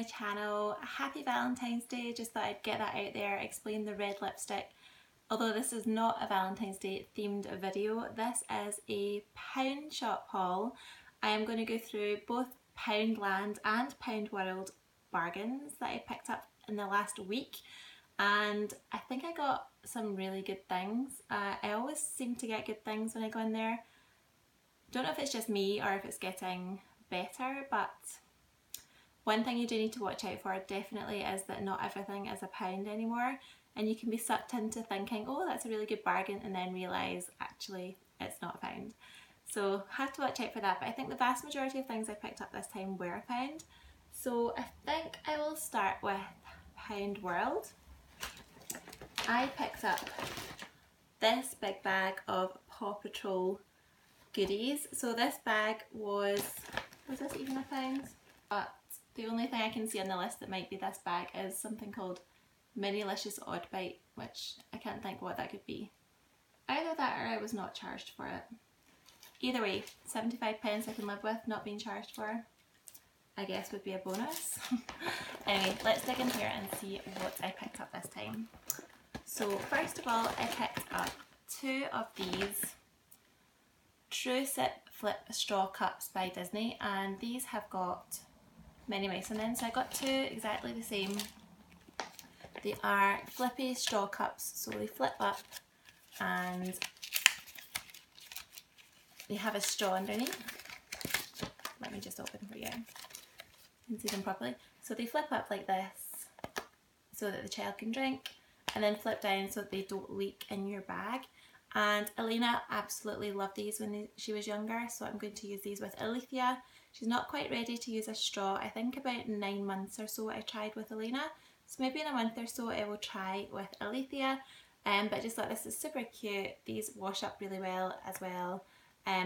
channel. Happy Valentine's Day, just thought I'd get that out there, explain the red lipstick. Although this is not a Valentine's Day themed video, this is a pound shop haul. I am going to go through both Poundland and Poundworld bargains that I picked up in the last week, and I think I got some really good things. I always seem to get good things when I go in there. Don't know if it's just me or if it's getting better, but one thing you do need to watch out for definitely is that not everything is a pound anymore, and you can be sucked into thinking, oh, that's a really good bargain, and then realise actually it's not a pound. So have to watch out for that, but I think the vast majority of things I picked up this time were a pound. So I think I will start with Poundworld. I picked up this big bag of Paw Patrol goodies. So this bag was this even a pound? But the only thing I can see on the list that might be this bag is something called Minilicious Odd Bite, which I can't think what that could be. Either that or I was not charged for it. Either way, 75 pence I can live with not being charged for, I guess would be a bonus. Anyway, let's dig in here and see what I picked up this time. So first of all, I picked up two of these True Sip Flip Straw Cups by Disney, and these have got Minnie Mouse in them, so I got two exactly the same. They are flippy straw cups, so they flip up and they have a straw underneath. Let me just open for you. You can see them properly. So they flip up like this so that the child can drink, and then flip down so that they don't leak in your bag. And Elena absolutely loved these when she was younger, so I'm going to use these with Alethea. She's not quite ready to use a straw. I think about 9 months or so I tried with Elena, so maybe in a month or so I will try with Alethea. But I just thought this is super cute. These wash up really well as well.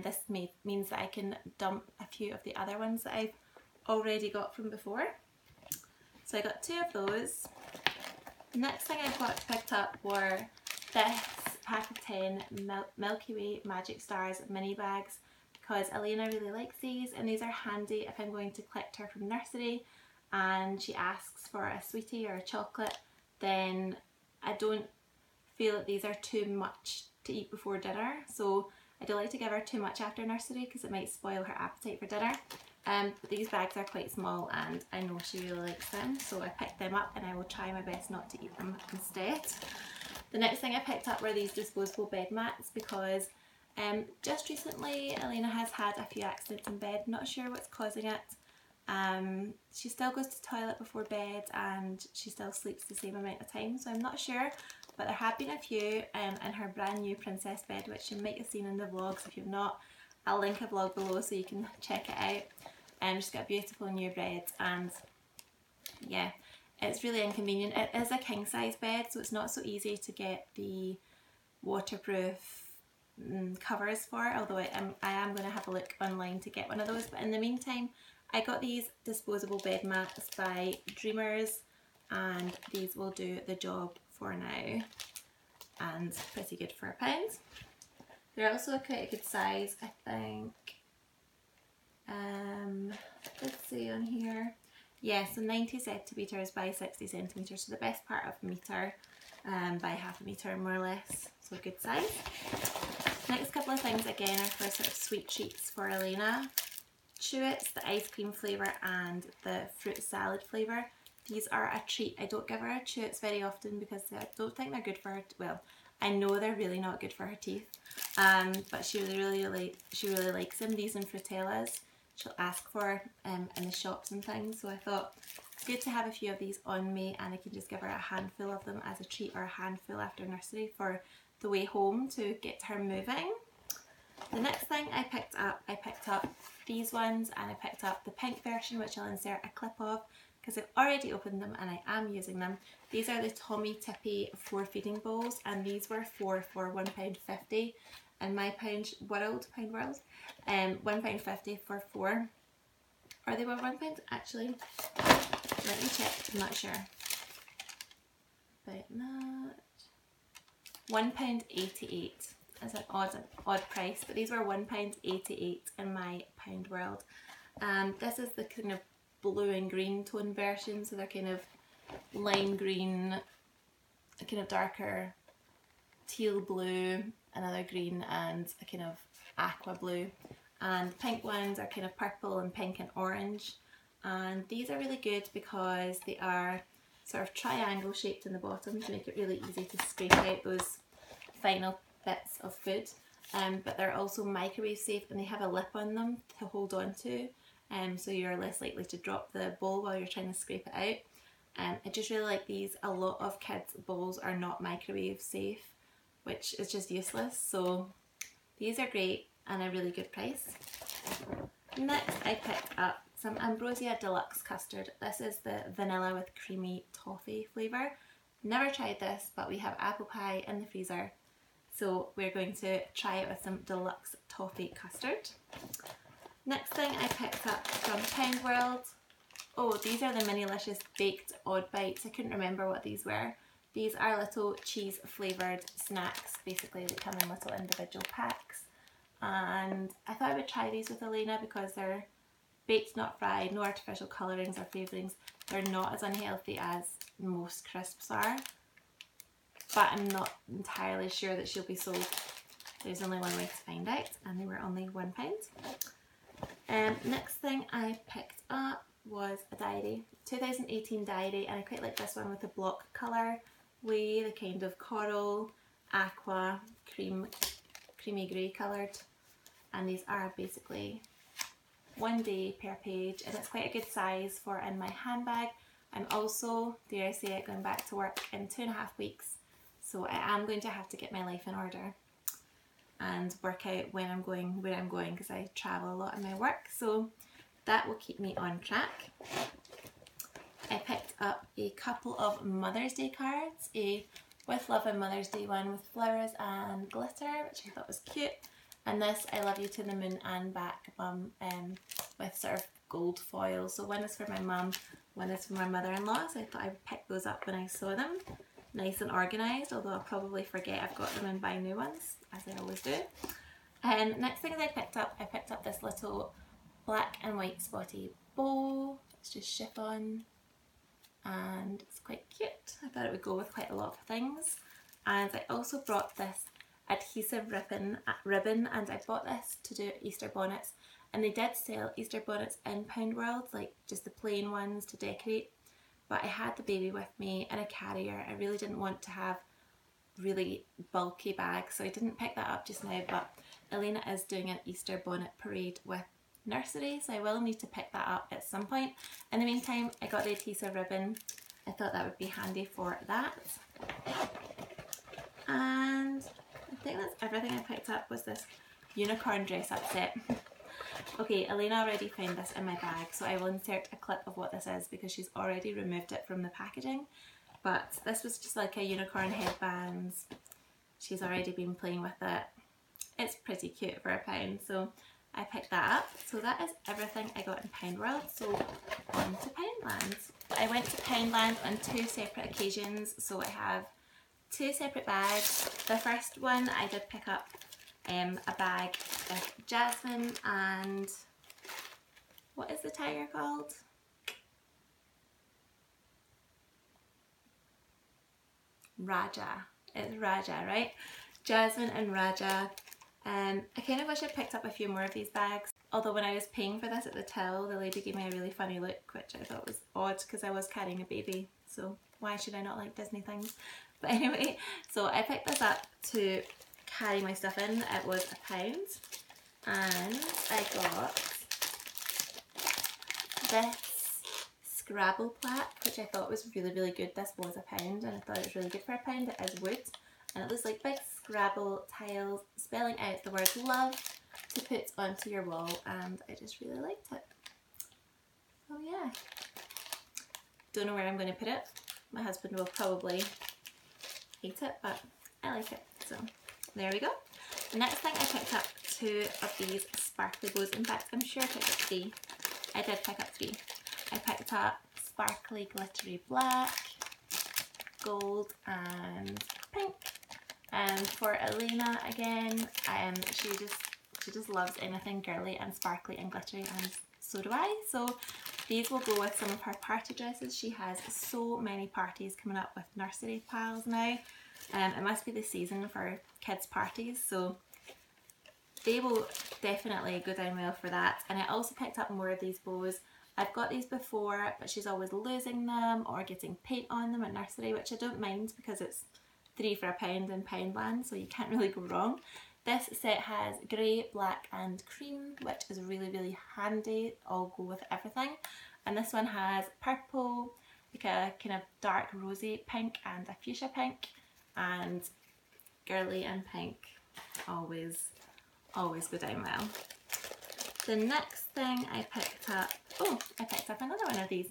This means that I can dump a few of the other ones that I've already got from before. So I got two of those. The next thing I picked up were this pack of 10 Milky Way Magic Stars mini bags, because Elena really likes these, and these are handy if I'm going to collect her from nursery and she asks for a sweetie or a chocolate. Then I don't feel that these are too much to eat before dinner, so I don't like to give her too much after nursery because it might spoil her appetite for dinner. But these bags are quite small and I know she really likes them, so I picked them up and I will try my best not to eat them instead. The next thing I picked up were these disposable bed mats, because just recently Elena has had a few accidents in bed. Not sure what's causing it. She still goes to the toilet before bed and she still sleeps the same amount of time, so I'm not sure, but there have been a few in her brand new princess bed, which you might have seen in the vlogs. If you've not, I'll link a vlog below so you can check it out. She's got a beautiful new bed, and yeah, it's really inconvenient. It is a king size bed, so it's not so easy to get the waterproof covers for, although I am going to have a look online to get one of those. But in the meantime, I got these disposable bed mats by Dreamers, and these will do the job for now, and pretty good for £1. They're also quite a good size, I think. Let's see on here. Yeah, so 90 centimetres by 60 centimetres, so the best part of a metre by half a metre more or less, so good size. Next couple of things again are for sort of sweet treats for Elena. Chewits, the ice cream flavour and the fruit salad flavour. These are a treat. I don't give her Chewits very often because I don't think they're good for her. Well, I know they're really not good for her teeth, but she really likes them. These and Frutellas she'll ask for in the shops and things, so I thought it's good to have a few of these on me, and I can just give her a handful of them as a treat, or a handful after nursery for the way home to get her moving. The next thing I picked up these ones, and I picked up the pink version, which I'll insert a clip of because I've already opened them and I am using them. These are the Tommy Tippy 4 feeding bowls, and these were for £1.50 in my Poundworld, £1.50 for 4. Or they were £1 actually. Let me check, I'm not sure. But not. £1.88 is an odd price, but these were £1.88 in my Poundworld. This is the kind of blue and green tone version, so they're kind of lime green, a kind of darker teal blue, another green, and a kind of aqua blue. And pink ones are kind of purple and pink and orange. And these are really good because they are sort of triangle shaped in the bottom to make it really easy to scrape out those final bits of food. But they're also microwave safe, and they have a lip on them to hold on to, so you're less likely to drop the bowl while you're trying to scrape it out. I just really like these. A lot of kids' bowls are not microwave safe, which is just useless, so these are great and a really good price. Next I picked up some Ambrosia Deluxe Custard. This is the vanilla with creamy toffee flavour. Never tried this, but we have apple pie in the freezer, so we're going to try it with some deluxe toffee custard. Next thing I picked up from Poundworld. Oh, these are the Minilicious Baked Odd Bites. I couldn't remember what these were. These are little cheese flavoured snacks. Basically they come in little individual packs. And I thought I would try these with Elena because they're baked, not fried, no artificial colourings or flavourings. They're not as unhealthy as most crisps are, but I'm not entirely sure that she'll be sold. There's only one way to find out, and they were only £1. Next thing I picked up was a diary, 2018 diary, and I quite like this one with the block colour way, the kind of coral, aqua, creamy grey coloured, and these are basically 1 day per page, and it's quite a good size for in my handbag. I'm also, dare I say it, going back to work in 2.5 weeks, so I am going to have to get my life in order and work out when I'm going, where I'm going, because I travel a lot in my work, so that will keep me on track. I picked up a couple of Mother's Day cards, a With Love and Mother's Day one with flowers and glitter, which I thought was cute, and this I Love You to the Moon and Back Mum, with sort of gold foil. So one is for my mum, one is for my mother-in-law, so I thought I would pick those up when I saw them. Nice and organised, although I'll probably forget I've got them and buy new ones, as I always do. Next thing I picked up this little black and white spotty bowl. It's just chiffon and it's quite cute. I thought it would go with quite a lot of things. And I also brought this adhesive ribbon, and I bought this to do Easter bonnets, and they did sell Easter bonnets in Poundworld, like just the plain ones to decorate, but I had the baby with me in a carrier. I really didn't want to have really bulky bags, so I didn't pick that up just now, but Elena is doing an Easter bonnet parade with nursery, so I will need to pick that up at some point. In the meantime, I got the adhesive ribbon. I thought that would be handy for that. And I think that's everything I picked up was this unicorn dress up set. Okay, Elena already found this in my bag, so I will insert a clip of what this is because she's already removed it from the packaging. But this was just like a unicorn headbands. She's already been playing with it. It's pretty cute for £1, so I picked that up. So that is everything I got in Poundworld, so on to Poundland. I went to Poundland on 2 separate occasions, so I have 2 separate bags. The first one I did pick up a bag of Jasmine and, what is the tiger called? Raja. It's Raja, right? Jasmine and Raja. I kind of wish I picked up a few more of these bags, although when I was paying for this at the till, the lady gave me a really funny look, which I thought was odd because I was carrying a baby, so why should I not like Disney things? But anyway, so I picked this up to carry my stuff in. It was £1, and I got this Scrabble plaque, which I thought was really, really good. This was £1, and I thought it was really good for £1. It is wood, and it looks like big Scrabble tiles spelling out the word love to put onto your wall, and I just really liked it. Oh yeah. Don't know where I'm going to put it. My husband will probably hate it, but I like it, so there we go. The next thing I picked up 2 of these sparkly bows. In fact, I'm sure I picked up 3. I did pick up 3. I picked up sparkly glittery black, gold and pink. And for Elena again, she just loves anything girly and sparkly and glittery, and so do I. So These will go with some of her party dresses. She has so many parties coming up with nursery pals now. It must be the season for kids' parties, so they will definitely go down well for that. And I also picked up more of these bows. I've got these before, but she's always losing them or getting paint on them at nursery, which I don't mind because it's 3 for £1 in Poundland, so you can't really go wrong. This set has grey, black and cream, which is really, really handy. All go with everything. And this one has purple, like a kind of dark rosy pink and a fuchsia pink, and girly and pink always go down well. The next thing I picked up, I picked up another one of these.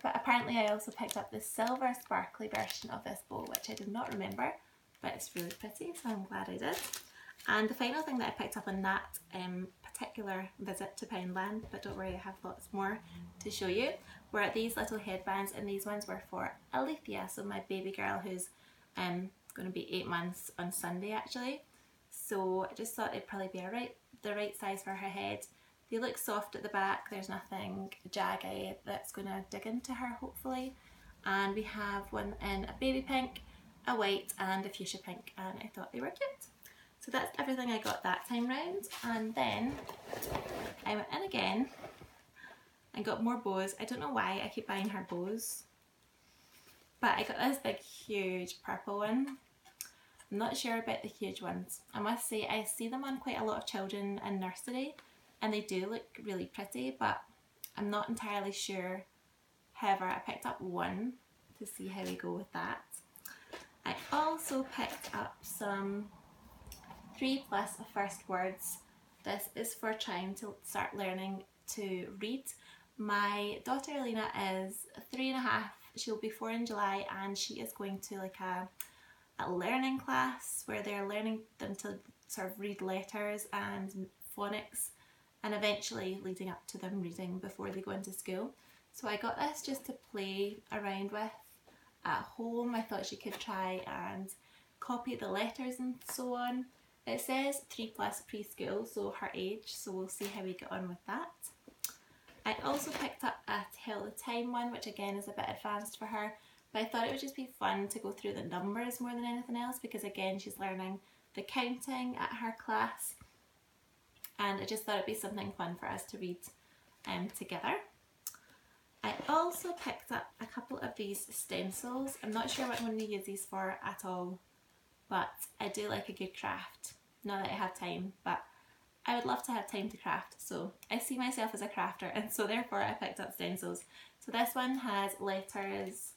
Apparently I also picked up the silver sparkly version of this bow, which I did not remember, but it's really pretty, so I'm glad I did. And the final thing that I picked up on that particular visit to Poundland, but don't worry, I have lots more to show you, were these little headbands, and these ones were for Alethea, so my baby girl who's going to be 8 months on Sunday actually. So I just thought it'd probably be the right size for her head. They look soft at the back, there's nothing jagged that's going to dig into her hopefully. And we have one in a baby pink, a white and a fuchsia pink, and I thought they were cute. So that's everything I got that time round. And then I went in again and got more bows. I don't know why I keep buying her bows, but I got this big huge purple one. I'm not sure about the huge ones. I must say I see them on quite a lot of children in nursery and they do look really pretty, but I'm not entirely sure. However, I picked up one to see how we go with that. I also picked up some 3+ first words. This is for trying to start learning to read. My daughter Elena is 3.5, she'll be 4 in July, and she is going to like a learning class where they're learning them to sort of read letters and phonics, and eventually leading up to them reading before they go into school. So I got this just to play around with at home. I thought she could try and copy the letters and so on. It says 3+ preschool, so her age, so we'll see how we get on with that. I also picked up a Tell the Time one, which again is a bit advanced for her, but I thought it would just be fun to go through the numbers more than anything else, because again she's learning the counting at her class, and I just thought it'd be something fun for us to read together. I also picked up a couple of these stencils. I'm not sure what I'm going to use these for at all, but I do like a good craft, not that I have time, but I would love to have time to craft, so I see myself as a crafter, and so therefore I picked up stencils. So this one has letters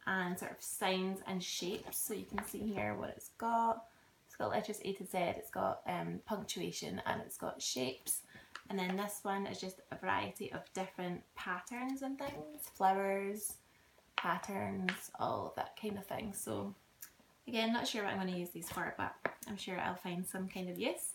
and sort of signs and shapes, so you can see here what it's got. It's got letters A to Z, it's got punctuation, and it's got shapes. And then this one is just a variety of different patterns and things, flowers, patterns, all of that kind of thing. So again, not sure what I'm going to use these for, but I'm sure I'll find some kind of use.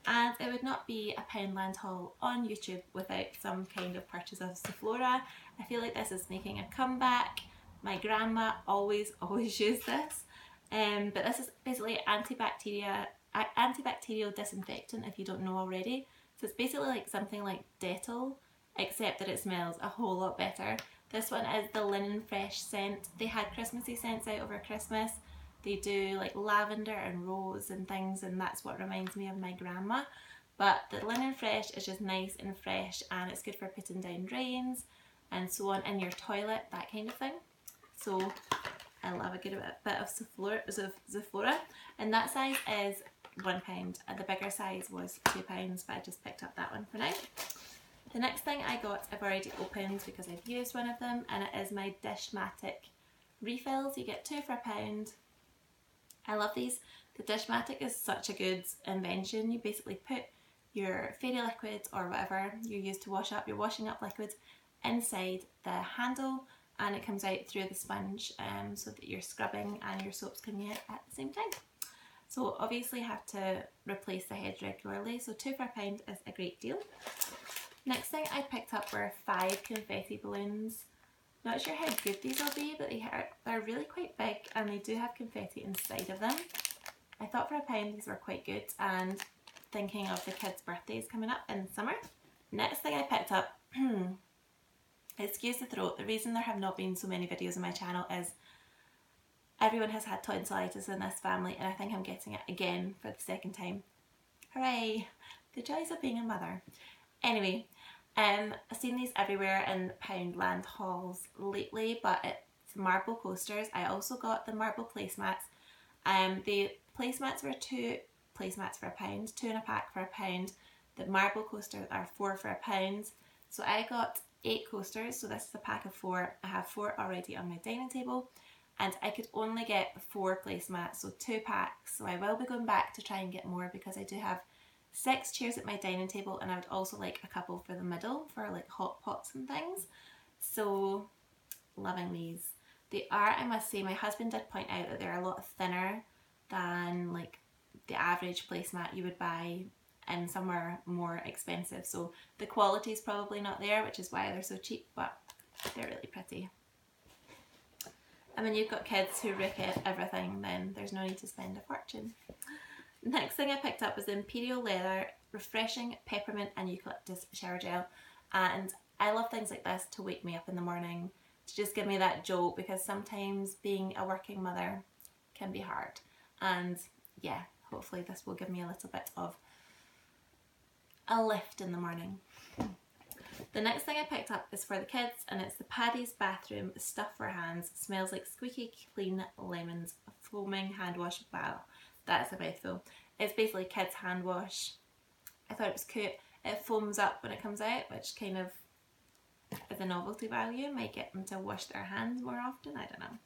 And it would not be a Poundland haul on YouTube without some kind of purchase of Sephora. I feel like this is making a comeback. My grandma always used this. But this is basically antibacterial disinfectant, if you don't know already. So it's basically like something like Dettol, except that it smells a whole lot better. This one is the Linen Fresh scent. They had Christmassy scents out over Christmas. They do like lavender and rose and things, and that's what reminds me of my grandma. But the Linen Fresh is just nice and fresh, and it's good for putting down drains and so on in your toilet, that kind of thing. So I love a good bit of Sephora, and that size is £1, and the bigger size was £2, but I just picked up that one for now. The next thing I got I've already opened because I've used one of them, and it is my Dishmatic refills. You get 2 for £1. I love these. The Dishmatic is such a good invention. You basically put your fairy liquids or whatever you use to wash up, your washing up liquids, inside the handle, and it comes out through the sponge so that your scrubbing and your soaps can get at the same time. So obviously you have to replace the head regularly, so 2 for £1 is a great deal. Next thing I picked up were 5 confetti balloons. Not sure how good these will be, but they're really quite big, and they do have confetti inside of them. I thought for £1 these were quite good, and thinking of the kids' birthdays coming up in summer. Next thing I picked up Excuse the throat. The reason there have not been so many videos on my channel is everyone has had tonsillitis in this family, and I think I'm getting it again for the second time. Hooray! The joys of being a mother. Anyway, I've seen these everywhere in Poundland hauls lately, but it's marble coasters. I also got the marble placemats. The placemats were 2 placemats for £1, 2 in a pack for £1. The marble coasters are 4 for £1. So I got 8 coasters, so this is a pack of 4. I have 4 already on my dining table, and I could only get 4 placemats, so 2 packs. So I will be going back to try and get more, because I do have 6 chairs at my dining table, and I would also like a couple for the middle for like hot pots and things. So loving these. They are, I must say, my husband did point out that they're a lot thinner than like the average placemat you would buy in somewhere more expensive. So the quality is probably not there, which is why they're so cheap, but they're really pretty. And when you've got kids who rick at everything, then there's no need to spend a fortune. Next thing I picked up was the Imperial Leather Refreshing Peppermint and Eucalyptus Shower Gel. And I love things like this to wake me up in the morning, to just give me that jolt, because sometimes being a working mother can be hard. And yeah, hopefully this will give me a little bit of a lift in the morning. The next thing I picked up is for the kids, and it's the Paddy's Bathroom Stuff for Hands. Smells like squeaky clean lemons, foaming hand wash. Wow, that's a mouthful. It's basically kids hand wash. I thought it was cute. It foams up when it comes out, which kind of is a novelty value. Might get them to wash their hands more often, I don't know.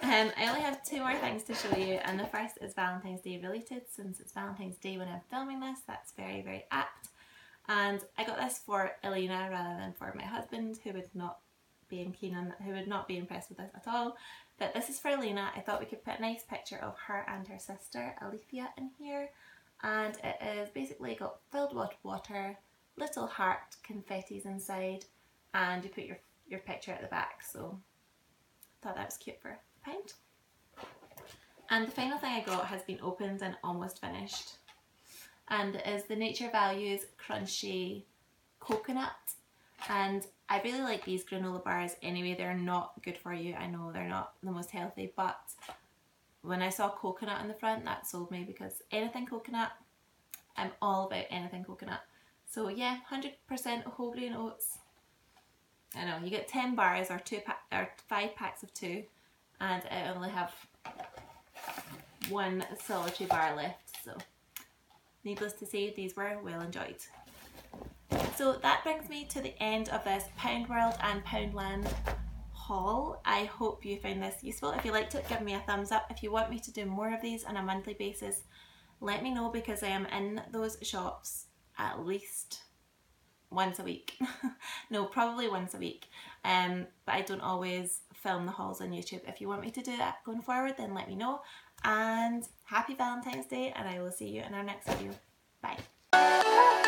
I only have 2 more things to show you, and the first is Valentine's Day related. Since it's Valentine's Day when I'm filming this, that's very, very apt. And I got this for Elena rather than for my husband, who would not be impressed with this at all. But this is for Elena. I thought we could put a nice picture of her and her sister Alethea in here, and it is basically got filled with water, little heart confettis inside, and you put your picture at the back. So I thought that was cute for £1. And the final thing I got has been opened and almost finished, and it is the Nature Values Crunchy Coconut. And I really like these granola bars anyway. They're not good for you, I know they're not the most healthy, but when I saw coconut in the front, that sold me, because anything coconut, I'm all about anything coconut. So yeah, 100% whole grain oats. I know, you get 10 bars or 5 packs of 2, and I only have 1 solitary bar left, so needless to say, these were well enjoyed. So that brings me to the end of this Poundworld and Poundland haul. I hope you found this useful. If you liked it, give me a thumbs up. If you want me to do more of these on a monthly basis, let me know, because I am in those shops at least once a week. No, probably once a week. But I don't always film the hauls on YouTube. If you want me to do that going forward, then let me know. And happy Valentine's Day, and I will see you in our next video. Bye.